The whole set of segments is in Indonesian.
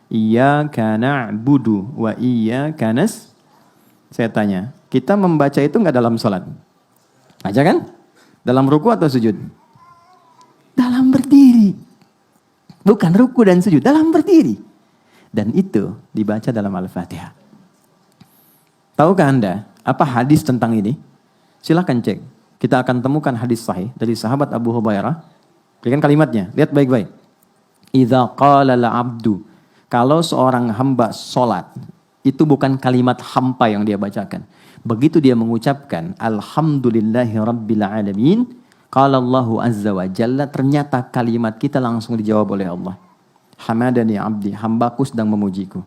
Iyyaka na'budu wa iyyaka nas. Saya tanya, kita membaca itu enggak dalam salat? Baca kan? Dalam ruku atau sujud? Dalam berdiri. Bukan ruku dan sujud, dalam berdiri. Dan itu dibaca dalam Al-Fatihah. Tahukah Anda apa hadis tentang ini? Silahkan cek. Kita akan temukan hadis sahih dari sahabat Abu Hurairah. Berikan kalimatnya, lihat baik-baik. Idza qala al-'abdu, kalau seorang hamba sholat, itu bukan kalimat hampa yang dia bacakan. Begitu dia mengucapkan alhamdulillahi rabbil alamin, qala Allahu azza wa jalla, ternyata kalimat kita langsung dijawab oleh Allah. Hamadani abdi, hambaku sedang memujiku.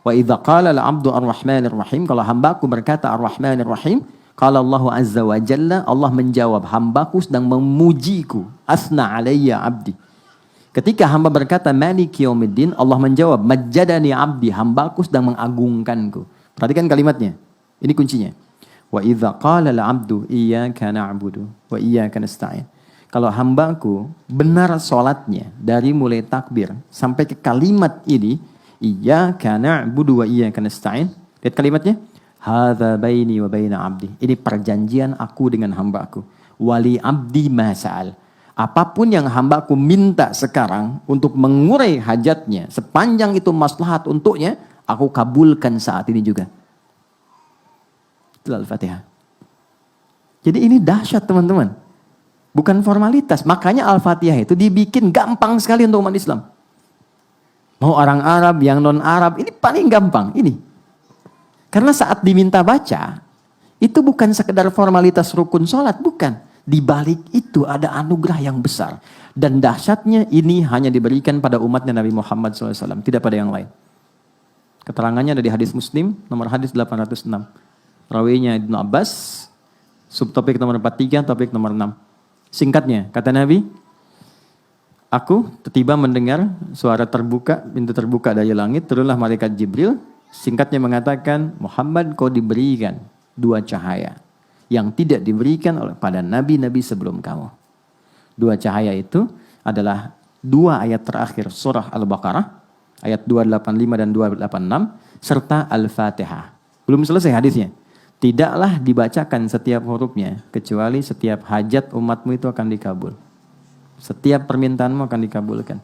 Wa idza qala al-'abdu ar-rahmanir rahim, kalau hambaku berkata ar-rahmanir rahim, qala Allahu azza wa jalla, Allah menjawab hambaku sedang memujiku. Asna alayya abdi. Ketika hamba berkata maliki yaumiddin, Allah menjawab majjadani abdi, hambaku sedang mengagungkanku. Perhatikan kalimatnya. Ini kuncinya. Wa idza qala al-'abdu iyyaka na'budu wa iyyaka nasta'in. Kalau hambaku benar salatnya dari mulai takbir sampai ke kalimat ini, iyyaka na'budu wa iyyaka nasta'in. Lihat kalimatnya. Hadza baini wa baina abdi. Ini perjanjian aku dengan hambaku. Wali abdi ma sa'al. Apapun yang hambaku minta sekarang untuk mengurai hajatnya, sepanjang itu maslahat untuknya, aku kabulkan saat ini juga. Itu Al-Fatihah. Jadi ini dahsyat teman-teman. Bukan formalitas. Makanya Al-Fatihah itu dibikin gampang sekali untuk umat Islam. Mau orang Arab, yang non-Arab, ini paling gampang. Ini. Karena saat diminta baca, itu bukan sekedar formalitas rukun sholat, bukan. Di balik itu ada anugerah yang besar. Dan dahsyatnya ini hanya diberikan pada umatnya Nabi Muhammad SAW. Tidak pada yang lain. Keterangannya ada di hadis Muslim, nomor hadis 806. Rawinya Ibnu Abbas, subtopik nomor 43, topik nomor 6. Singkatnya, kata Nabi, aku tiba mendengar suara terbuka, pintu terbuka dari langit, turunlah malaikat Jibril. Singkatnya mengatakan, Muhammad kau diberikan 2 cahaya yang tidak diberikan oleh pada nabi-nabi sebelum kamu. 2 cahaya itu adalah 2 ayat terakhir surah Al-Baqarah, ayat 285 dan 286, serta Al-Fatihah. Belum selesai hadisnya. Tidaklah dibacakan setiap hurufnya, kecuali setiap hajat umatmu itu akan dikabul. Setiap permintaanmu akan dikabulkan.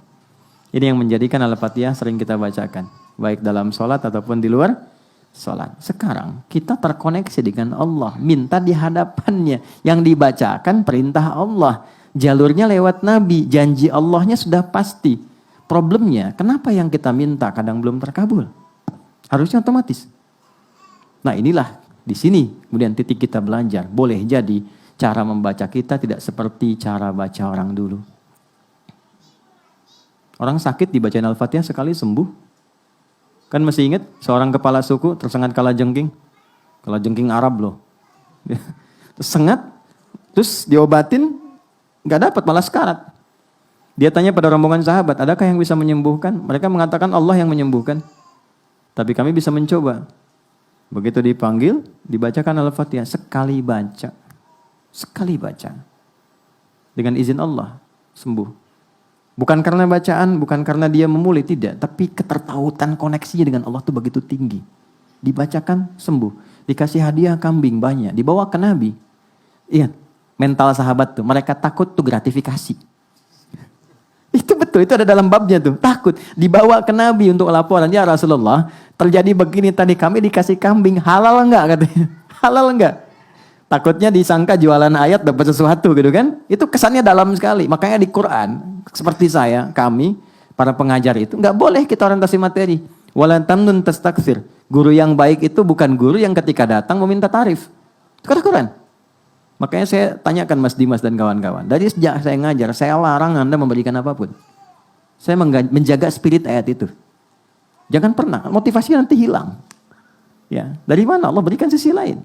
Ini yang menjadikan Al-Fatihah sering kita bacakan, baik dalam sholat ataupun di luar sholat. Sekarang kita terkoneksi dengan Allah, minta di hadapannya. Yang dibacakan perintah Allah, jalurnya lewat Nabi, janji Allahnya sudah pasti. Problemnya, kenapa yang kita minta kadang belum terkabul? Harusnya otomatis. Nah inilah di sini kemudian titik kita belajar. Boleh jadi cara membaca kita tidak seperti cara baca orang dulu. Orang sakit dibacain Al-Fatihah sekali sembuh. Kan masih ingat seorang kepala suku tersengat kalajengking. Kalajengking Arab loh. Terus sengat, terus diobatin, gak dapat, malah sekarat. Dia tanya pada rombongan sahabat, adakah yang bisa menyembuhkan? Mereka mengatakan Allah yang menyembuhkan. Tapi kami bisa mencoba. Begitu dipanggil, dibacakan Al-Fatihah. Sekali baca. Sekali baca. Dengan izin Allah, sembuh. Bukan karena bacaan, bukan karena dia memulai, tidak. Tapi ketertautan koneksinya dengan Allah itu begitu tinggi. Dibacakan, sembuh. Dikasih hadiah kambing banyak. Dibawa ke Nabi. Iya, mental sahabat tuh. Mereka takut tuh gratifikasi. Itu betul, itu ada dalam babnya tuh. Takut. Dibawa ke Nabi untuk laporan. Ya Rasulullah, terjadi begini tadi, kami dikasih kambing. Halal enggak katanya? Halal enggak? Takutnya disangka jualan ayat dapat sesuatu gitu kan. Itu kesannya dalam sekali. Makanya di Quran, seperti saya, kami, para pengajar itu, enggak boleh kita orientasi materi. Walan tamnun tastakthir. Guru yang baik itu bukan guru yang ketika datang meminta tarif. Itu kata Quran. Makanya saya tanyakan Mas Dimas dan kawan-kawan. Dari sejak saya ngajar, saya larang Anda memberikan apapun. Saya menjaga spirit ayat itu. Jangan pernah, motivasi nanti hilang. Ya, dari mana Allah berikan sisi lain.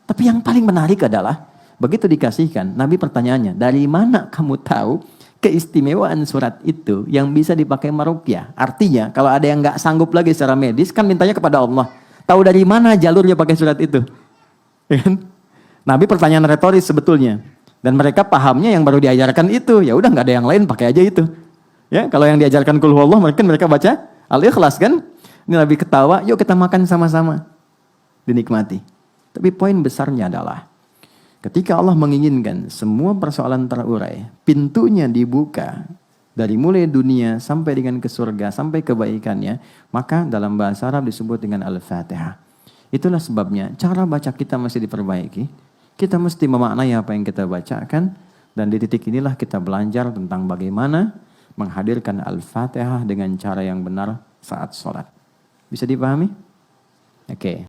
Tapi yang paling menarik adalah, begitu dikasihkan, Nabi pertanyaannya, dari mana kamu tahu keistimewaan surat itu yang bisa dipakai meruqyah? Artinya, kalau ada yang nggak sanggup lagi secara medis, kan mintanya kepada Allah. Tahu dari mana jalurnya pakai surat itu? Nabi pertanyaan retoris sebetulnya. Dan mereka pahamnya yang baru diajarkan itu. Ya udah nggak ada yang lain, pakai aja itu. Ya, kalau yang diajarkan Qul Huwallah, mereka baca Al-Ikhlas kan? Ini Nabi ketawa, yuk kita makan sama-sama. Dinikmati. Tapi poin besarnya adalah, ketika Allah menginginkan semua persoalan terurai, pintunya dibuka, dari mulai dunia sampai dengan ke surga, sampai kebaikannya, maka dalam bahasa Arab disebut dengan Al-Fatihah. Itulah sebabnya cara baca kita mesti diperbaiki. Kita mesti memaknai apa yang kita bacakan. Dan di titik inilah kita belajar tentang bagaimana menghadirkan Al-Fatihah dengan cara yang benar saat sholat. Bisa dipahami? Oke.